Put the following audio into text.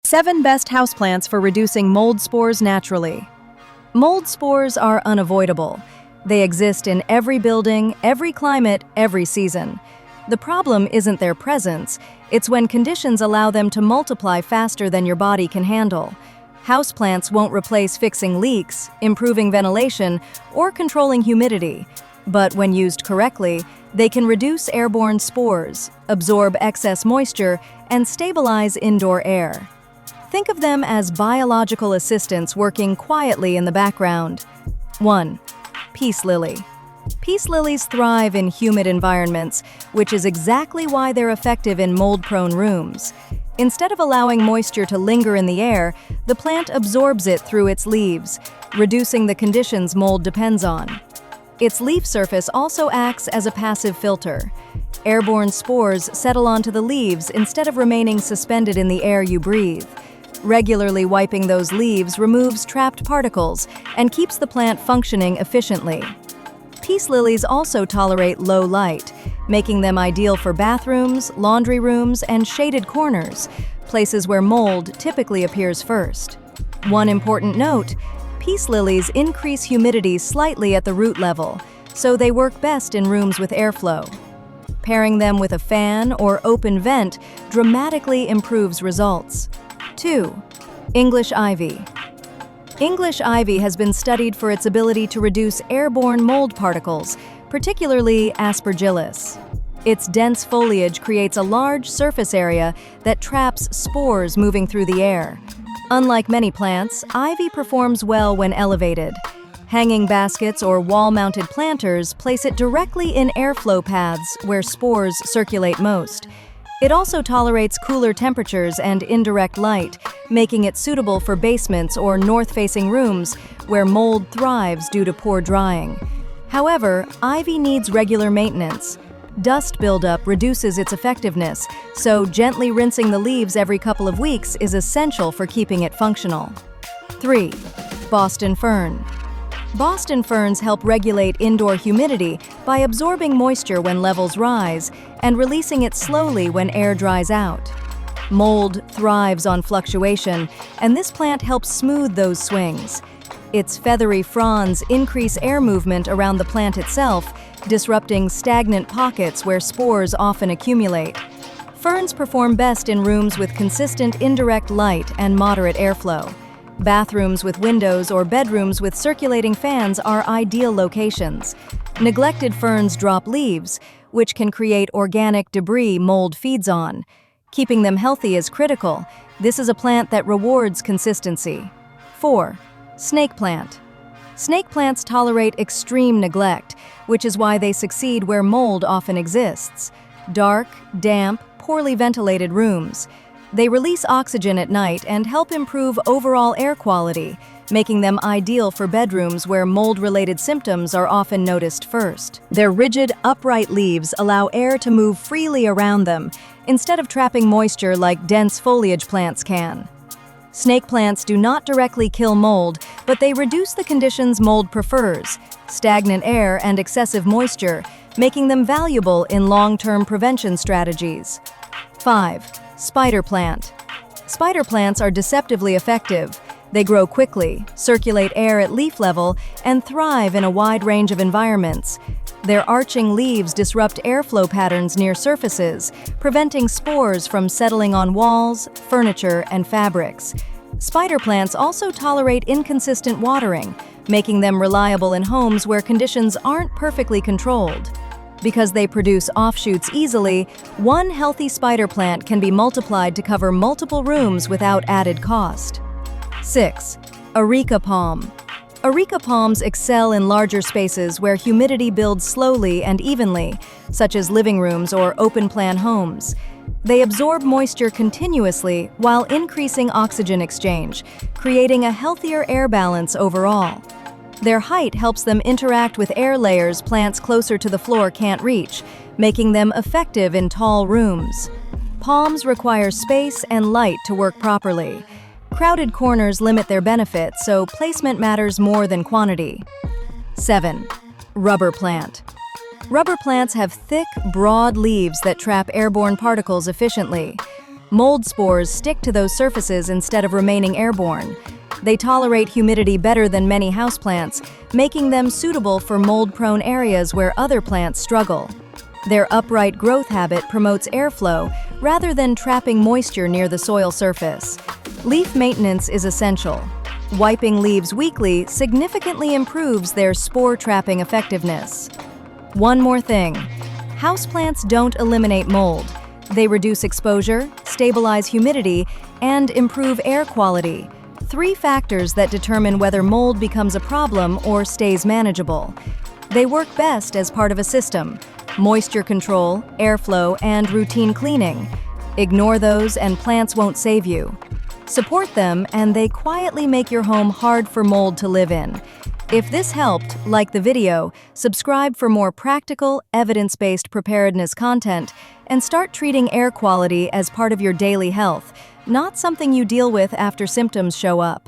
7 best houseplants for reducing mold spores naturally. Mold spores are unavoidable. They exist in every building, every climate, every season. The problem isn't their presence, it's when conditions allow them to multiply faster than your body can handle. Houseplants won't replace fixing leaks, improving ventilation, or controlling humidity. But when used correctly, they can reduce airborne spores, absorb excess moisture, and stabilize indoor air. Think of them as biological assistants working quietly in the background. 1. Peace lily. Peace lilies thrive in humid environments, which is exactly why they're effective in mold-prone rooms. Instead of allowing moisture to linger in the air, the plant absorbs it through its leaves, reducing the conditions mold depends on. Its leaf surface also acts as a passive filter. Airborne spores settle onto the leaves instead of remaining suspended in the air you breathe. Regularly wiping those leaves removes trapped particles and keeps the plant functioning efficiently. Peace lilies also tolerate low light, making them ideal for bathrooms, laundry rooms, and shaded corners, places where mold typically appears first. One important note: peace lilies increase humidity slightly at the root level, so they work best in rooms with airflow. Pairing them with a fan or open vent dramatically improves results. 2. English ivy. English ivy has been studied for its ability to reduce airborne mold particles, particularly aspergillus. Its dense foliage creates a large surface area that traps spores moving through the air. Unlike many plants, ivy performs well when elevated. Hanging baskets or wall-mounted planters place it directly in airflow paths where spores circulate most. It also tolerates cooler temperatures and indirect light, making it suitable for basements or north-facing rooms where mold thrives due to poor drying. However, ivy needs regular maintenance. Dust buildup reduces its effectiveness, so gently rinsing the leaves every couple of weeks is essential for keeping it functional. 3. Boston fern. Boston ferns help regulate indoor humidity by absorbing moisture when levels rise and releasing it slowly when air dries out. Mold thrives on fluctuation, and this plant helps smooth those swings. Its feathery fronds increase air movement around the plant itself, disrupting stagnant pockets where spores often accumulate. Ferns perform best in rooms with consistent indirect light and moderate airflow. Bathrooms with windows or bedrooms with circulating fans are ideal locations. Neglected ferns drop leaves, which can create organic debris mold feeds on. Keeping them healthy is critical. This is a plant that rewards consistency. 4. Snake plant. Snake plants tolerate extreme neglect, which is why they succeed where mold often exists. Dark, damp, poorly ventilated rooms. They release oxygen at night and help improve overall air quality, making them ideal for bedrooms where mold-related symptoms are often noticed first. Their rigid, upright leaves allow air to move freely around them, instead of trapping moisture like dense foliage plants can. Snake plants do not directly kill mold, but they reduce the conditions mold prefers: stagnant air and excessive moisture, making them valuable in long-term prevention strategies. 5. Spider plant. Spider plants are deceptively effective. They grow quickly, circulate air at leaf level, and thrive in a wide range of environments. Their arching leaves disrupt airflow patterns near surfaces, preventing spores from settling on walls, furniture, and fabrics. Spider plants also tolerate inconsistent watering, making them reliable in homes where conditions aren't perfectly controlled. Because they produce offshoots easily, one healthy spider plant can be multiplied to cover multiple rooms without added cost. 6. Areca palm. Areca palms excel in larger spaces where humidity builds slowly and evenly, such as living rooms or open-plan homes. They absorb moisture continuously while increasing oxygen exchange, creating a healthier air balance overall. Their height helps them interact with air layers plants closer to the floor can't reach, making them effective in tall rooms. Palms require space and light to work properly. Crowded corners limit their benefit, so placement matters more than quantity. 7. Rubber plant. Rubber plants have thick, broad leaves that trap airborne particles efficiently. Mold spores stick to those surfaces instead of remaining airborne. They tolerate humidity better than many houseplants, making them suitable for mold-prone areas where other plants struggle. Their upright growth habit promotes airflow rather than trapping moisture near the soil surface. Leaf maintenance is essential. Wiping leaves weekly significantly improves their spore-trapping effectiveness. One more thing. Houseplants don't eliminate mold. They reduce exposure, stabilize humidity, and improve air quality. 3 factors that determine whether mold becomes a problem or stays manageable. They work best as part of a system: moisture control, airflow, and routine cleaning. Ignore those and plants won't save you. Support them and they quietly make your home hard for mold to live in. If this helped, like the video, subscribe for more practical, evidence-based preparedness content, and start treating air quality as part of your daily health, not something you deal with after symptoms show up.